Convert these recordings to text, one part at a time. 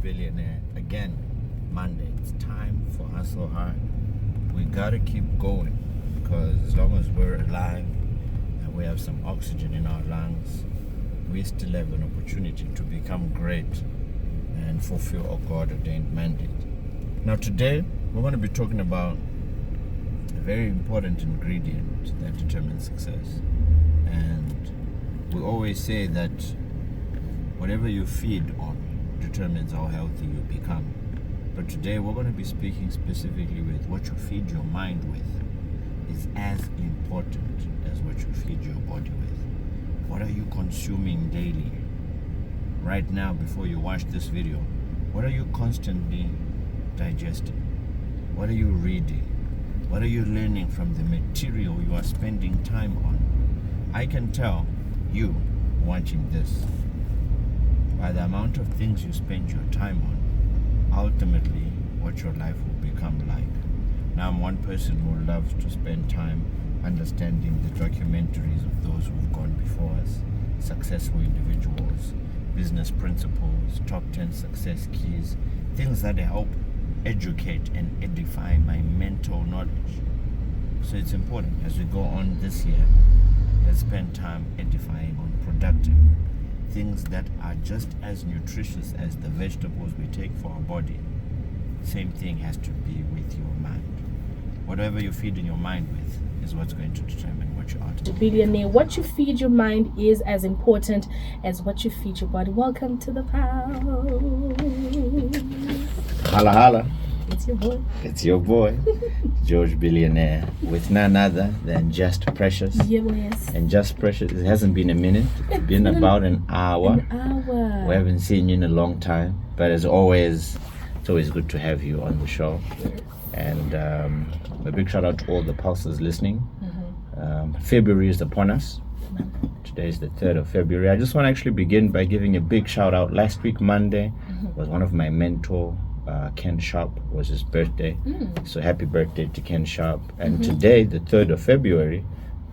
Billionaire. Again, Monday. It's time for Hustle Hard. We gotta keep going because as long as we're alive and we have some oxygen in our lungs, we still have an opportunity to become great and fulfill our God-ordained mandate. Now today, we're going to be talking about a very important ingredient that determines success. And we always say that whatever you feed on determines how healthy you become. But today we're going to be speaking specifically with what you feed your mind with is as important as what you feed your body with. What are you consuming daily? Right now, before you watch this video, what are you constantly digesting? What are you reading? What are you learning from the material you are spending time on? I can tell you watching this by the amount of things you spend your time on, ultimately what your life will become like. Now, I'm one person who loves to spend time understanding the documentaries of those who've gone before us, successful individuals, business principles, top 10 success keys, things that help educate and edify my mental knowledge. So it's important as we go on this year, let's spend time edifying on productive things that are just as nutritious as the vegetables we take for our body. Same thing has to be with your mind. Whatever you feed in your mind with is what's going to determine what you are. The billionaire, what you feed your mind is as important as what you feed your body. Welcome to the house. Holla holla. It's your boy. It's your boy, George Billionaire, with none other than Just Precious. Yes. And Just Precious, it hasn't been a minute. It's been about an hour. We haven't seen you in a long time. But as always, it's always good to have you on the show. And a big shout out to all the pulses listening. February is upon us. Today is the 3rd of February. I just want to actually begin by giving a big shout out. Last week, Monday, was one of my mentor, Ken Sharp, was his birthday. So happy birthday to Ken Sharp. And today, the 3rd of February,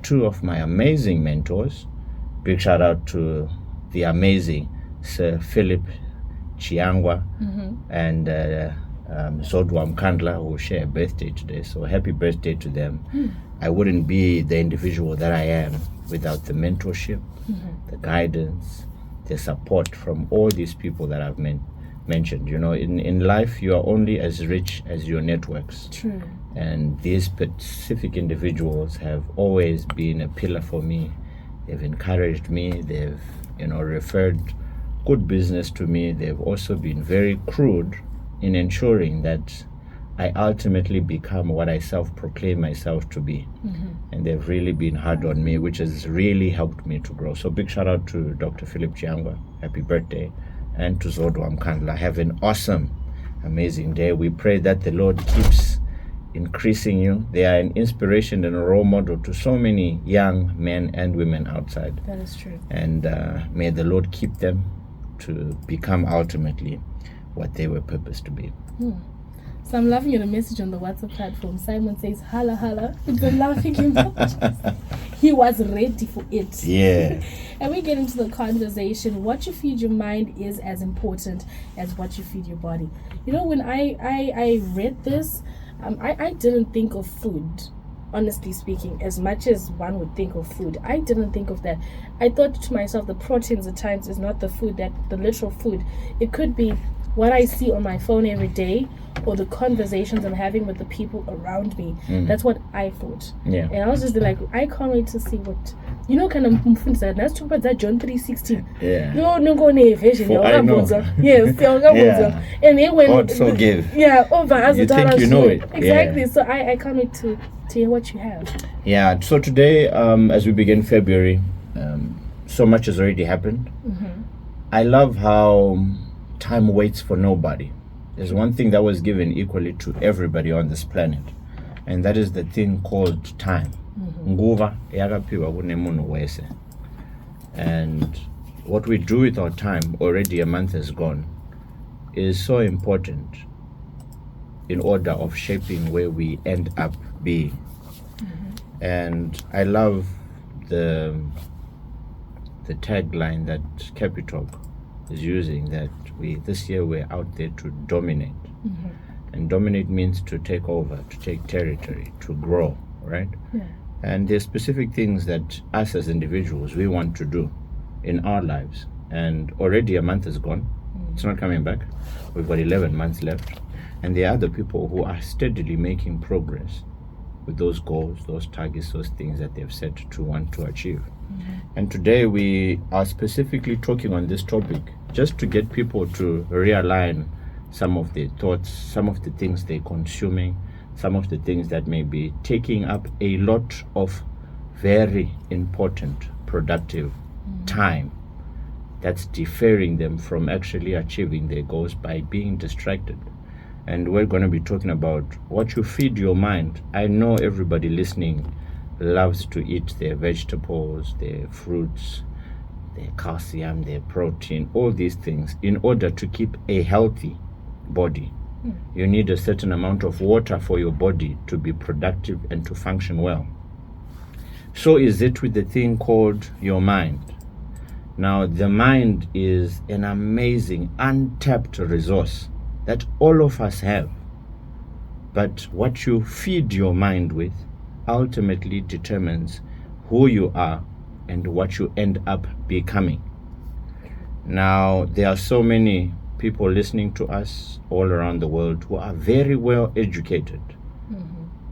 two of my amazing mentors. Big shout out to the amazing Sir Philip Chiangwa and Zodwa Mkandla, who share a birthday today. So happy birthday to them. I wouldn't be the individual that I am without the mentorship, the guidance, the support from all these people that I've mentioned. You know, in life, you are only as rich as your networks. True. And these specific individuals have always been a pillar for me. They've encouraged me. They've, referred good business to me. They've also been very crude in ensuring that I ultimately become what I self-proclaim myself to be. And they've really been hard on me, which has really helped me to grow. So big shout out to Dr. Philip Chiangwa. Happy birthday. And to Zodwa Mkandla. Have an awesome, amazing day. We pray that the Lord keeps increasing you. They are an inspiration and a role model to so many young men and women outside. That is true. And may the Lord keep them to become ultimately what they were purposed to be. So I'm laughing at a message on the WhatsApp platform. Simon says, holla, holla. It's a laughing emoji. He was ready for it. Yeah. And we get into the conversation. What you feed your mind is as important as what you feed your body. You know, when I read this, I didn't think of food, honestly speaking, as much as one would think of food. I didn't think of that. I thought to myself, the proteins at times is not the food, that the literal food. It could be what I see on my phone every day, or the conversations I'm having with the people around me. That's what I thought. Yeah. And I was just like, I can't wait to see what, kind of that. Let's talk about that John 3:16. Yeah. No go ne vision. I know. Yes, Yeah. And then when God so give. Yeah, over as You think you know it. Exactly. Yeah. So I can't wait to hear what you have. Yeah. So today, as we begin February, so much has already happened. I love how time waits for nobody. There's one thing that was given equally to everybody on this planet, and that is the thing called time. Nguva yakaphiwa kunemunhu wese. And what we do with our time, already a month has gone, is so important in order of shaping where we end up being. And I love the tagline that Capitalk is using, that this year we're out there to dominate. Mm-hmm. And dominate means to take over, to take territory, to grow, right? Yeah. And there's specific things that us as individuals we want to do in our lives. And already a month is gone. It's not coming back. We've got 11 months left. And there are other people who are steadily making progress with those goals, those targets, those things that they've set to want to achieve. Mm-hmm. And today we are specifically talking on this topic just to get people to realign some of their thoughts, some of the things they're consuming, some of the things that may be taking up a lot of very important, productive time that's deferring them from actually achieving their goals by being distracted. And we're going to be talking about what you feed your mind. I know everybody listening loves to eat their vegetables, their fruits, their calcium, their protein, all these things. In order to keep a healthy body, you need a certain amount of water for your body to be productive and to function well. So is it with the thing called your mind. Now, the mind is an amazing, untapped resource that all of us have. But what you feed your mind with ultimately determines who you are and what you end up becoming. Now, there are so many people listening to us all around the world who are very well educated,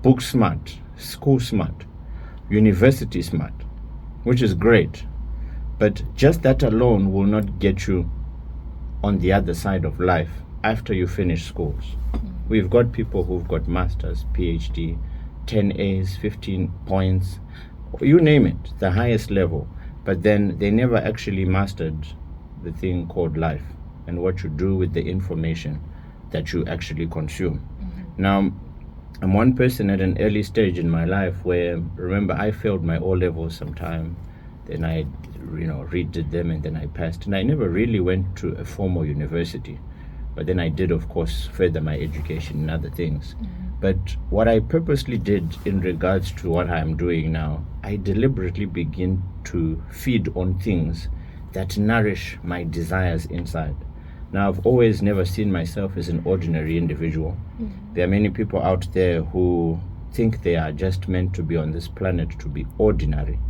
book smart, school smart, university smart, which is great. But just that alone will not get you on the other side of life after you finish schools. We've got people who've got masters, PhD, 10 A's, 15 points, you name it, the highest level. But then they never actually mastered the thing called life and what you do with the information that you actually consume. Now, I'm one person at an early stage in my life where, remember, I failed my O-levels sometime, then I redid them, and then I passed. And I never really went to a formal university. But then I did, of course, further my education in other things. But what I purposely did in regards to what I'm doing now, I deliberately begin to feed on things that nourish my desires inside. Now, I've always never seen myself as an ordinary individual. There are many people out there who think they are just meant to be on this planet to be ordinary.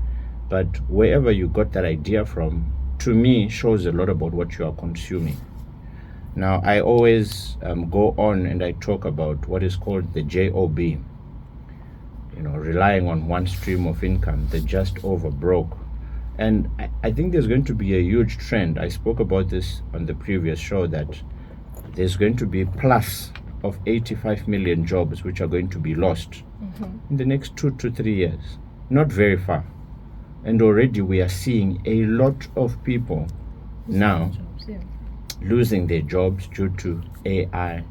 But wherever you got that idea from, to me, shows a lot about what you are consuming. Now, I always go on and I talk about what is called the JOB, relying on one stream of income, the just over broke. And I think there's going to be a huge trend. I spoke about this on the previous show, that there's going to be plus of 85 million jobs which are going to be lost in the next 2 to 3 years. Not very far. And already we are seeing a lot of people now losing their jobs due to AI,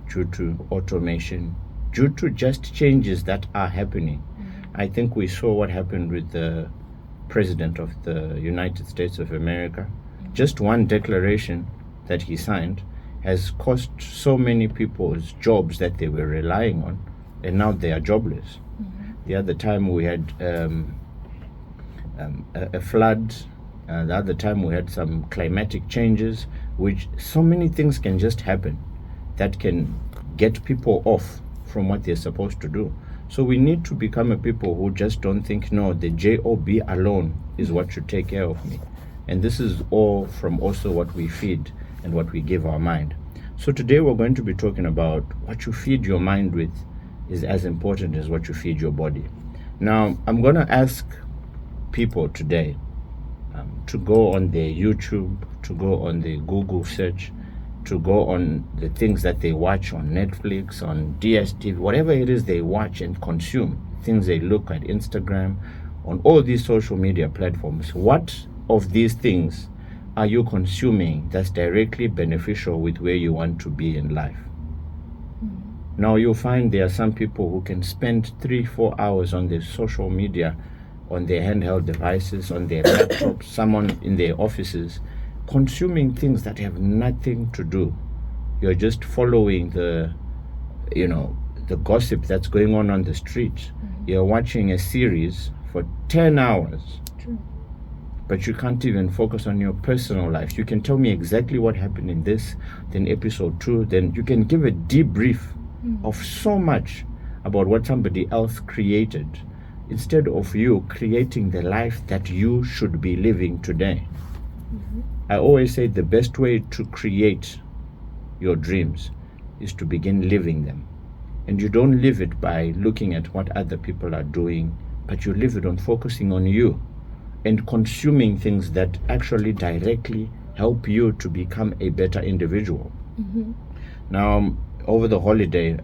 due to automation, due to just changes that are happening. I think we saw what happened with the President of the United States of America. Just one declaration that he signed has cost so many people's jobs that they were relying on, and now they are jobless. The other time we had a flood. The other time we had some climatic changes, which so many things can just happen that can get people off from what they're supposed to do. So we need to become a people who just don't think, no, the JOB alone is what should take care of me. And this is all from also what we feed and what we give our mind. So today we're going to be talking about what you feed your mind with is as important as what you feed your body. Now, I'm going to ask people today to go on their YouTube, to go on their Google search, to go on the things that they watch on Netflix, on DSTV, whatever it is they watch and consume, things they look at Instagram, on all these social media platforms. What of these things are you consuming that's directly beneficial with where you want to be in life? Now you'll find there are some people who can spend 3-4 hours on their social media, on their handheld devices, on their laptops, someone in their offices, consuming things that have nothing to do. You're just following the gossip that's going on the street. You're watching a series for 10 hours. but you can't even focus on your personal life. You can tell me exactly what happened in this, then episode 2, then you can give a debrief of so much about what somebody else created, instead of you creating the life that you should be living today. I always say the best way to create your dreams is to begin living them. And you don't live it by looking at what other people are doing, but you live it on focusing on you and consuming things that actually directly help you to become a better individual. Now, over the holiday,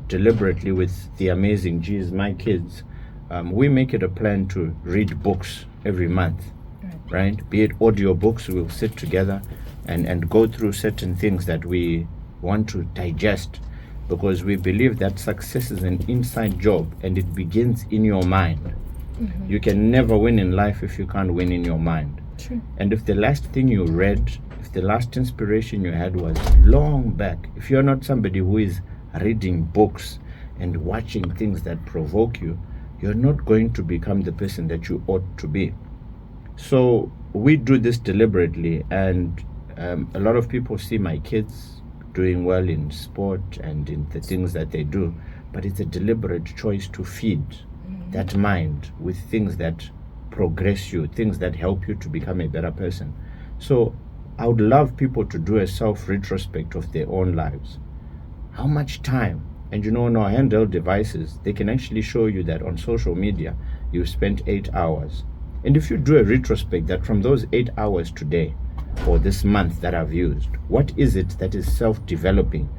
deliberately with the amazing G's, my kids, we make it a plan to read books every month, right? Be it audio books, we'll sit together and go through certain things that we want to digest, because we believe that success is an inside job and it begins in your mind. You can never win in life if you can't win in your mind. True. And if the last thing you read, if the last inspiration you had was long back, if you're not somebody who is reading books and watching things that provoke you, you're not going to become the person that you ought to be. So we do this deliberately, and a lot of people see my kids doing well in sport and in the things that they do, but it's a deliberate choice to feed that mind with things that progress you, things that help you to become a better person. So I would love people to do a self-retrospect of their own lives. How much time? And you know, on our handheld devices, they can actually show you that on social media, you spent 8 hours. And if you do a retrospect that from those 8 hours today, or this month that I've used, what is it that is self-developing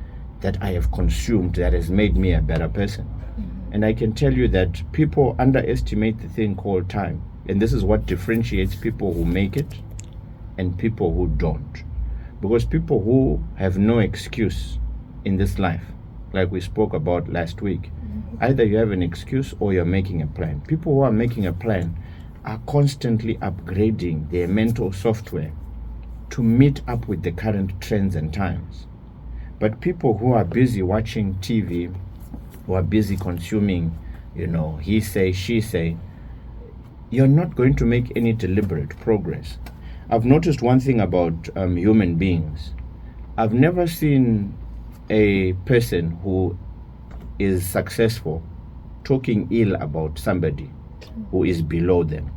that I have consumed that has made me a better person? And I can tell you that people underestimate the thing called time. And this is what differentiates people who make it and people who don't. Because people who have no excuse in this life, like we spoke about last week, either you have an excuse or you're making a plan. People who are making a plan are constantly upgrading their mental software to meet up with the current trends and times. But people who are busy watching TV, who are busy consuming, he say, she say, you're not going to make any deliberate progress. I've noticed one thing about human beings. I've never seen a person who is successful talking ill about somebody who is below them.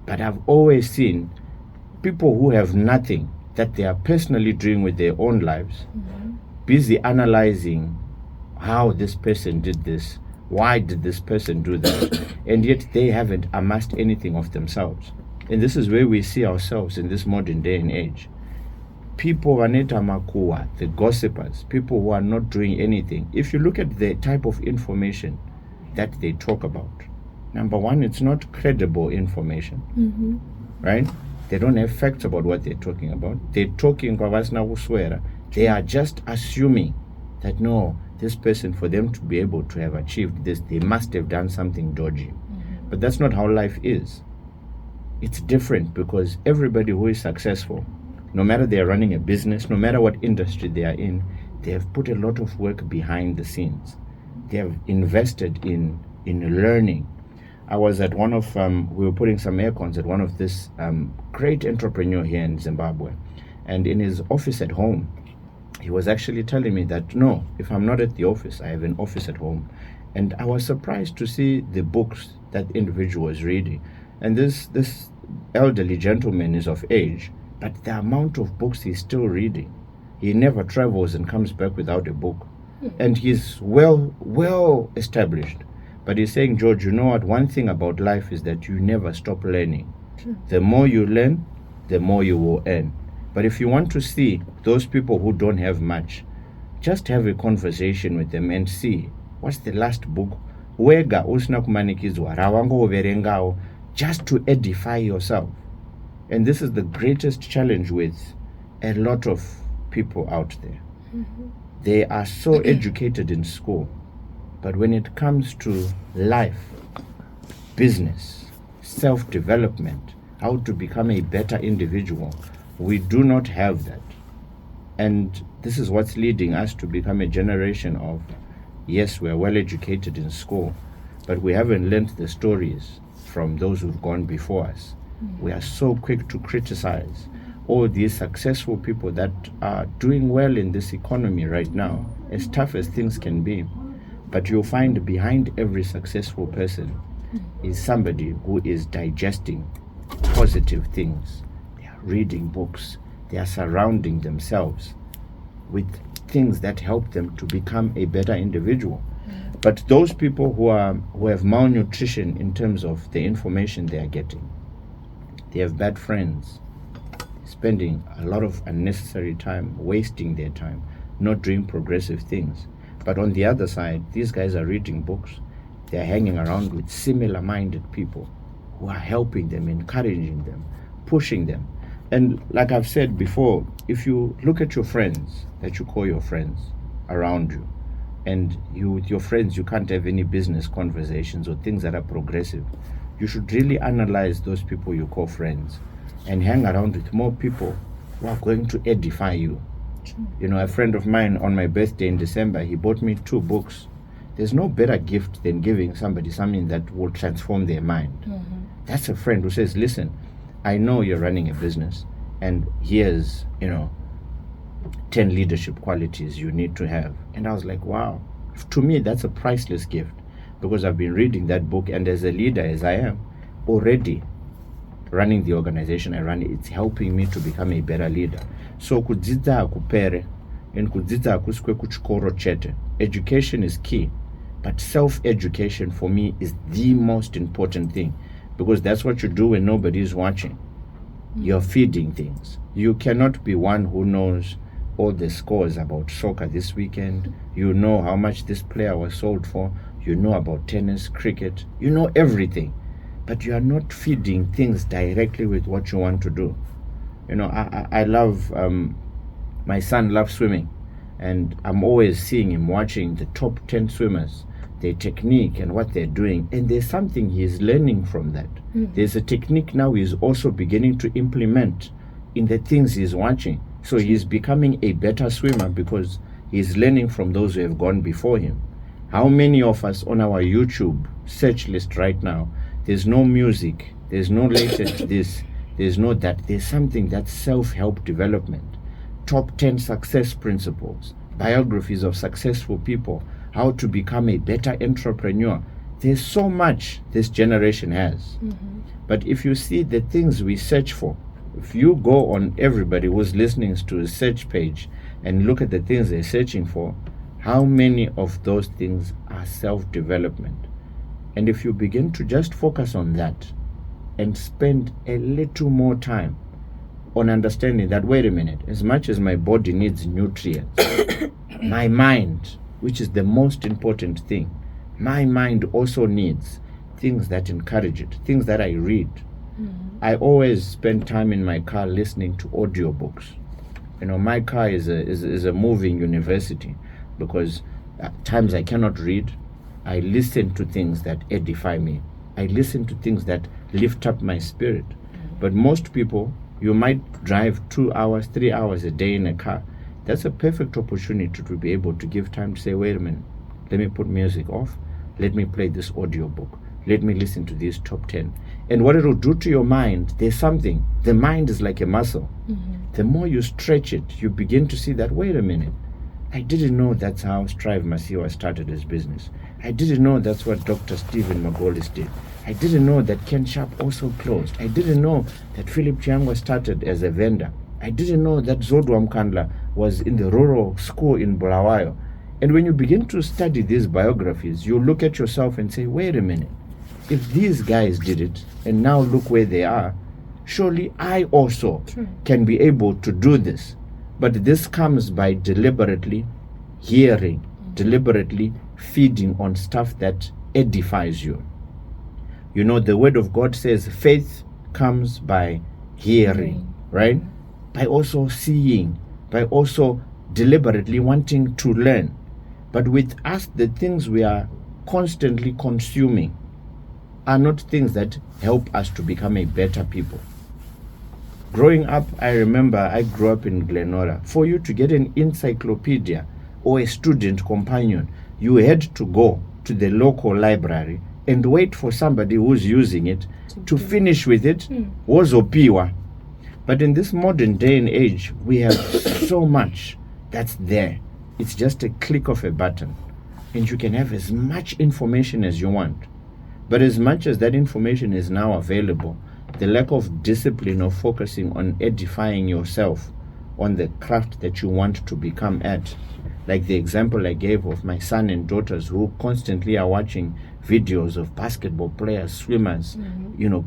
But I've always seen people who have nothing that they are personally doing with their own lives, busy analyzing how this person did this, why did this person do that, and yet they haven't amassed anything of themselves. And this is where we see ourselves in this modern day and age. People, Vaneta Makua, the gossipers, people who are not doing anything. If you look at the type of information that they talk about, number one, it's not credible information, right? They don't have facts about what they're talking about. They're talking, they are just assuming that no, this person, for them to be able to have achieved this, they must have done something dodgy. But that's not how life is. It's different, because everybody who is successful, no matter they are running a business, no matter what industry they are in, they have put a lot of work behind the scenes. They have invested in learning. I was at one of, we were putting some aircons at one of this great entrepreneur here in Zimbabwe. And in his office at home, he was actually telling me that, no, if I'm not at the office, I have an office at home. And I was surprised to see the books that individual was reading. And this elderly gentleman is of age, but the amount of books he's still reading. He never travels and comes back without a book. And he's well established. But he's saying, George, you know what? One thing about life is that you never stop learning. The more you learn, the more you will earn. But if you want to see those people who don't have much, just have a conversation with them and see what's the last book wega usina kumanikizwa rawango overengao, just to edify yourself. And this is the greatest challenge with a lot of people out there. They are so educated in school, but when it comes to life, business, self-development, how to become a better individual, we do not have that. And this is what's leading us to become a generation of, yes, we're well educated in school, but we haven't learned the stories from those who've gone before us. We are so quick to criticize all these successful people that are doing well in this economy right now, as tough as things can be. But you'll find behind every successful person is somebody who is digesting positive things. They are reading books. They are surrounding themselves with things that help them to become a better individual. But those people who have malnutrition in terms of the information they are getting, they have bad friends, spending a lot of unnecessary time, wasting their time, not doing progressive things. But on the other side, these guys are reading books. They're hanging around with similar-minded people who are helping them, encouraging them, pushing them. And like I've said before, if you look at your friends that you call your friends around you, and with your friends you can't have any business conversations or things that are progressive, you should really analyze those people you call friends and hang around with more people who are going to edify you. You know, a friend of mine on my birthday in December, he bought me 2 books. There's no better gift than giving somebody something that will transform their mind. That's a friend who says, listen, I know you're running a business, and here's, 10 leadership qualities you need to have. And I was like, wow. To me, that's a priceless gift, because I've been reading that book, and as a leader as I am, already running the organization I run, it's helping me to become a better leader. So kudzidza akupere and kudzidza akuswe kuchikoro chete. Education is key, but self-education for me is the most important thing, because that's what you do when nobody is watching. You're feeding things. You cannot be one who knows all the scores about soccer this weekend. You know how much this player was sold for. You know about tennis, cricket. You know everything. But you are not feeding things directly with what you want to do. I love, my son loves swimming, and I'm always seeing him watching the top 10 swimmers, their technique and what they're doing, and there's something he's learning from that. There's a technique now he's also beginning to implement in the things he's watching. So he's becoming a better swimmer because he's learning from those who have gone before him. How many of us on our YouTube search list right now, there's no music, there's no latest this, there's no that. There's something that's self-help development, top 10 success principles, biographies of successful people, how to become a better entrepreneur. There's so much this generation has. But if you see the things we search for, if you go on everybody who's listening to a search page and look at the things they're searching for, how many of those things are self-development? And if you begin to just focus on that and spend a little more time on understanding that, wait a minute, as much as my body needs nutrients, my mind, which is the most important thing, my mind also needs things that encourage it, things that I read. I always spend time in my car listening to audiobooks. My car is a moving university, because at times I cannot read. I listen to things that edify me. I listen to things that lift up my spirit. But most people, you might drive 2 hours, 3 hours a day in a car. That's a perfect opportunity to be able to give time to say, wait a minute, let me put music off. Let me play this audiobook. Let me listen to these top 10. And what it will do to your mind, there's something. The mind is like a muscle. The more you stretch it, you begin to see that, wait a minute, I didn't know that's how Strive Masiwa started his business. I didn't know that's what Dr. Stephen Magolis did. I didn't know that Ken Sharp also closed. I didn't know that Philip Chiangwa started as a vendor. I didn't know that Zodwa Mkandla was in the rural school in Bulawayo. And when you begin to study these biographies, you look at yourself and say, wait a minute, if these guys did it, and now look where they are, surely I also can be able to do this. But this comes by deliberately hearing, deliberately feeding on stuff that edifies you. The word of God says faith comes by hearing, right? By also seeing, by also deliberately wanting to learn. But with us, the things we are constantly consuming are not things that help us to become a better people. Growing up, I remember I grew up in Glenora. For you to get an encyclopedia or a student companion, you had to go to the local library and wait for somebody who's using it to do. finish with it. Wozopiwa. But in this modern day and age, we have so much that's there. It's just a click of a button, and you can have as much information as you want. But as much as that information is now available, the lack of discipline of focusing on edifying yourself on the craft that you want to become at, like the example I gave of my son and daughters who constantly are watching videos of basketball players, swimmers,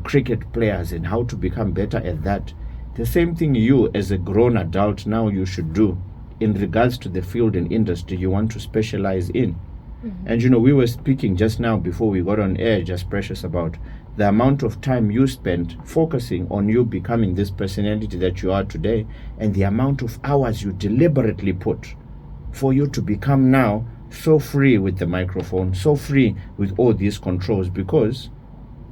cricket players, and how to become better at that. The same thing you as a grown adult now you should do in regards to the field and industry you want to specialize in. And we were speaking just now before we got on air, just Precious, about the amount of time you spent focusing on you becoming this personality that you are today, and the amount of hours you deliberately put for you to become now so free with the microphone, so free with all these controls, because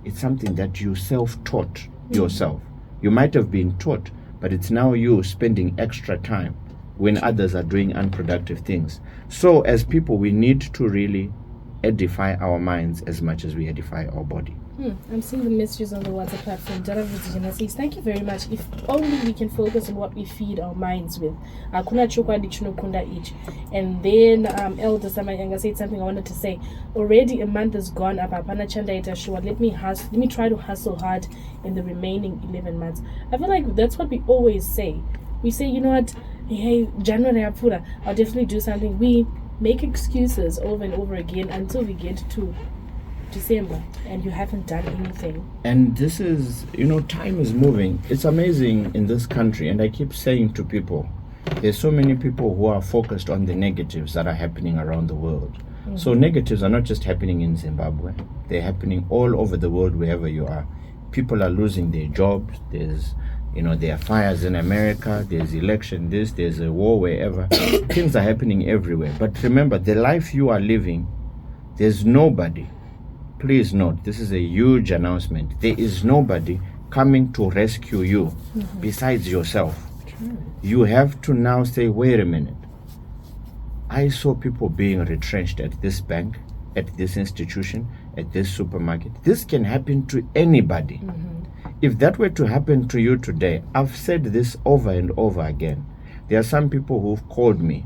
it's something that you self-taught yourself. You might have been taught, but it's now you spending extra time when others are doing unproductive things. So as people, we need to really edify our minds as much as we edify our body. I'm seeing the messages on the WhatsApp platform. Dara Vizijana says, thank you very much. If only we can focus on what we feed our minds with. Akuna chukwa kunda each. And then Elder Samayanga said something I wanted to say. Already a month has gone up. Apana Chanda Itashua. Let me try to hustle hard in the remaining 11 months. I feel like that's what we always say. We say, you know what, hey, January Apura, I'll definitely do something. We make excuses over and over again until we get to December and you haven't done anything. And this is, time is moving. It's amazing in this country, and I keep saying to people, there's so many people who are focused on the negatives that are happening around the world. So negatives are not just happening in Zimbabwe, they're happening all over the world, wherever you are. People are losing their jobs. There's there are fires in America, there's election this, there's a war wherever. Things are happening everywhere. But remember, the life you are living, there's nobody, please note, this is a huge announcement, there is nobody coming to rescue you besides yourself. You have to now say, wait a minute, I saw people being retrenched at this bank, at this institution, at this supermarket. This can happen to anybody. If that were to happen to you today, I've said this over and over again. There are some people who've called me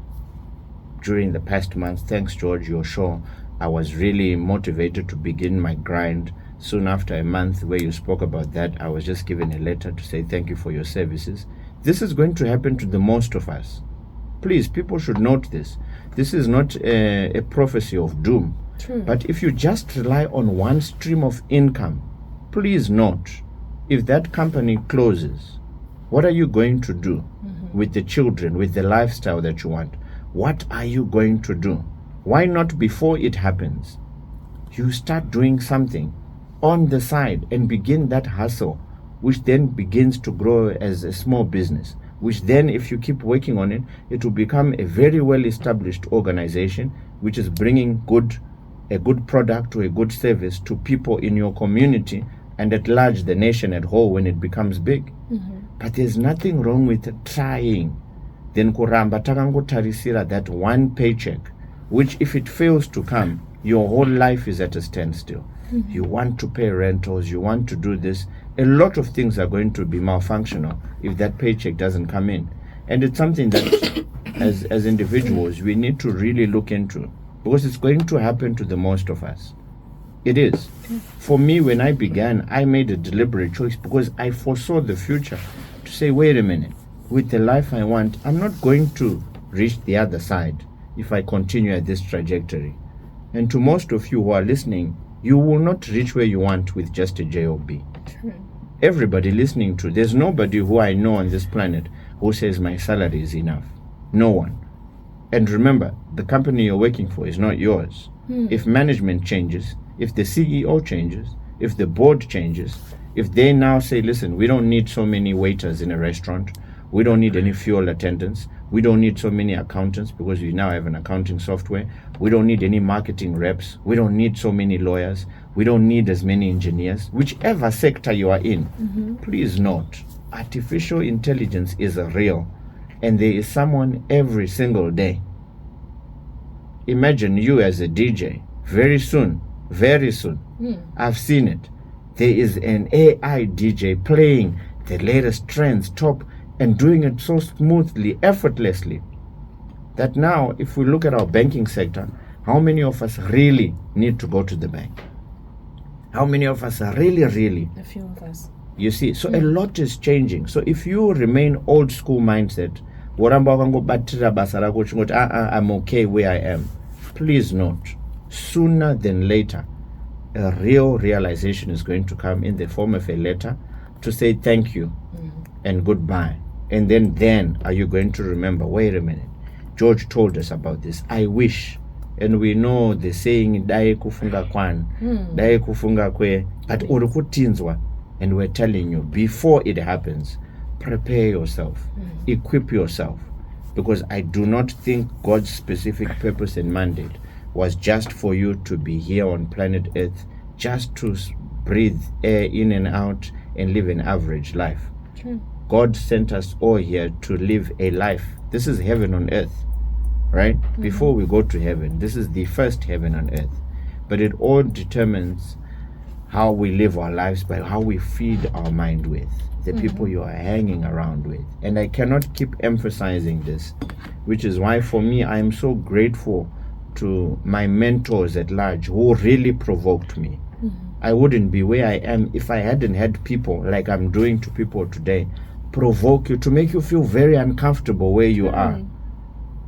during the past months. Thanks, George, your show. I was really motivated to begin my grind. Soon after a month where you spoke about that, I was just given a letter to say thank you for your services. This is going to happen to the most of us. Please, people should note this. This is not a prophecy of doom. True. But if you just rely on one stream of income, please note, if that company closes, what are you going to do with the children, with the lifestyle that you want? What are you going to do? Why not before it happens? You start doing something on the side and begin that hustle, which then begins to grow as a small business, which then, if you keep working on it, it will become a very well-established organization, which is bringing a good product or a good service to people in your community, and at large the nation at whole when it becomes big. But there's nothing wrong with trying. Then kuramba takangotarisira that one paycheck, which if it fails to come, your whole life is at a standstill. You want to pay rentals, you want to do this. A lot of things are going to be malfunctional if that paycheck doesn't come in. And it's something that as individuals we need to really look into, because it's going to happen to the most of us. It is. For me, when I began, I made a deliberate choice because I foresaw the future to say, wait a minute, with the life I want, I'm not going to reach the other side if I continue at this trajectory. And to most of you who are listening, you will not reach where you want with just a job. Everybody listening to, there's nobody who I know on this planet who says my salary is enough. No one. And remember, the company you're working for is not yours. If management changes, if the CEO changes, if the board changes, if they now say, listen, we don't need so many waiters in a restaurant, we don't need any fuel attendants, we don't need so many accountants because we now have an accounting software, we don't need any marketing reps, we don't need so many lawyers, we don't need as many engineers, whichever sector you are in, please note, artificial intelligence is real, and there is someone every single day. Imagine you as a DJ. Very soon, very soon. I've seen it. There is an AI DJ playing the latest trends, top, and doing it so smoothly, effortlessly, that now if we look at our banking sector, how many of us really need to go to the bank? How many of us are really? A few of us. You see, so a lot is changing. So if you remain old school mindset, I'm okay where I am, please note, sooner than later, a real realization is going to come in the form of a letter to say thank you and goodbye. And then are you going to remember, wait a minute, George told us about this. I wish. And we know the saying, dae kufunga kwan, dae kufunga kwe, but urukutinzwa. And we're telling you, before it happens, prepare yourself, equip yourself. Because I do not think God's specific purpose and mandate was just for you to be here on planet Earth, just to breathe air in and out and live an average life. True. God sent us all here to live a life. This is heaven on earth, right? Before we go to heaven, this is the first heaven on earth. But it all determines how we live our lives by how we feed our mind with, the people you are hanging around with. And I cannot keep emphasizing this, which is why for me, I am so grateful to my mentors at large who really provoked me. I wouldn't be where I am if I hadn't had people like I'm doing to people today provoke you, to make you feel very uncomfortable where you are.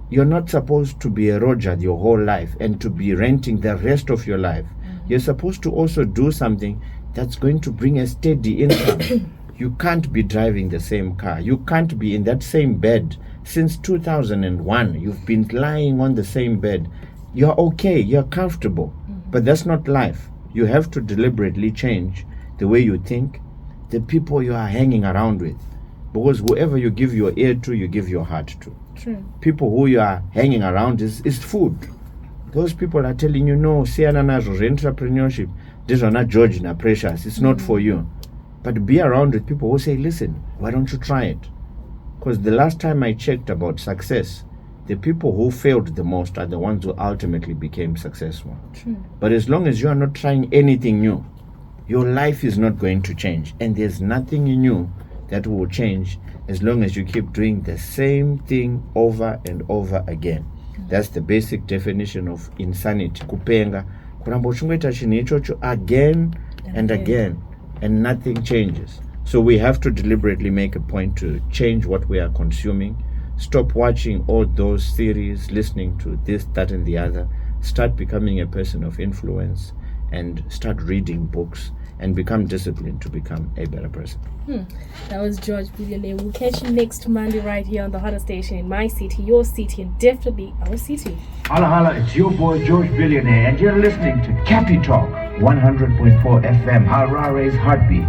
You're not supposed to be a Roger your whole life and to be renting the rest of your life. You're supposed to also do something that's going to bring a steady income. You can't be driving the same car. You can't be in that same bed since 2001. You've been lying on the same bed. You're okay, you're comfortable, but that's not life. You have to deliberately change the way you think, the people you are hanging around with. Because whoever you give your ear to, you give your heart to. True. People who you are hanging around is food. Those people are telling you, no, entrepreneurship, these are not George na Precious, it's not for you. But be around with people who say, listen, why don't you try it? Because the last time I checked about success, the people who failed the most are the ones who ultimately became successful. True. But as long as you are not trying anything new, your life is not going to change. And there's nothing new that will change as long as you keep doing the same thing over and over again. That's the basic definition of insanity. Kupenga. Kuramba uchunguita chini ichocho again and again, and nothing changes. So we have to deliberately make a point to change what we are consuming. Stop watching all those series, listening to this, that, and the other. Start becoming a person of influence and start reading books and become disciplined to become a better person. That was George Billionaire. We'll catch you next Monday right here on the hottest station in my city, your city, and definitely our city. Holla holla, it's your boy George Billionaire, and you're listening to Cappy Talk 100.4 FM, Harare's Heartbeat.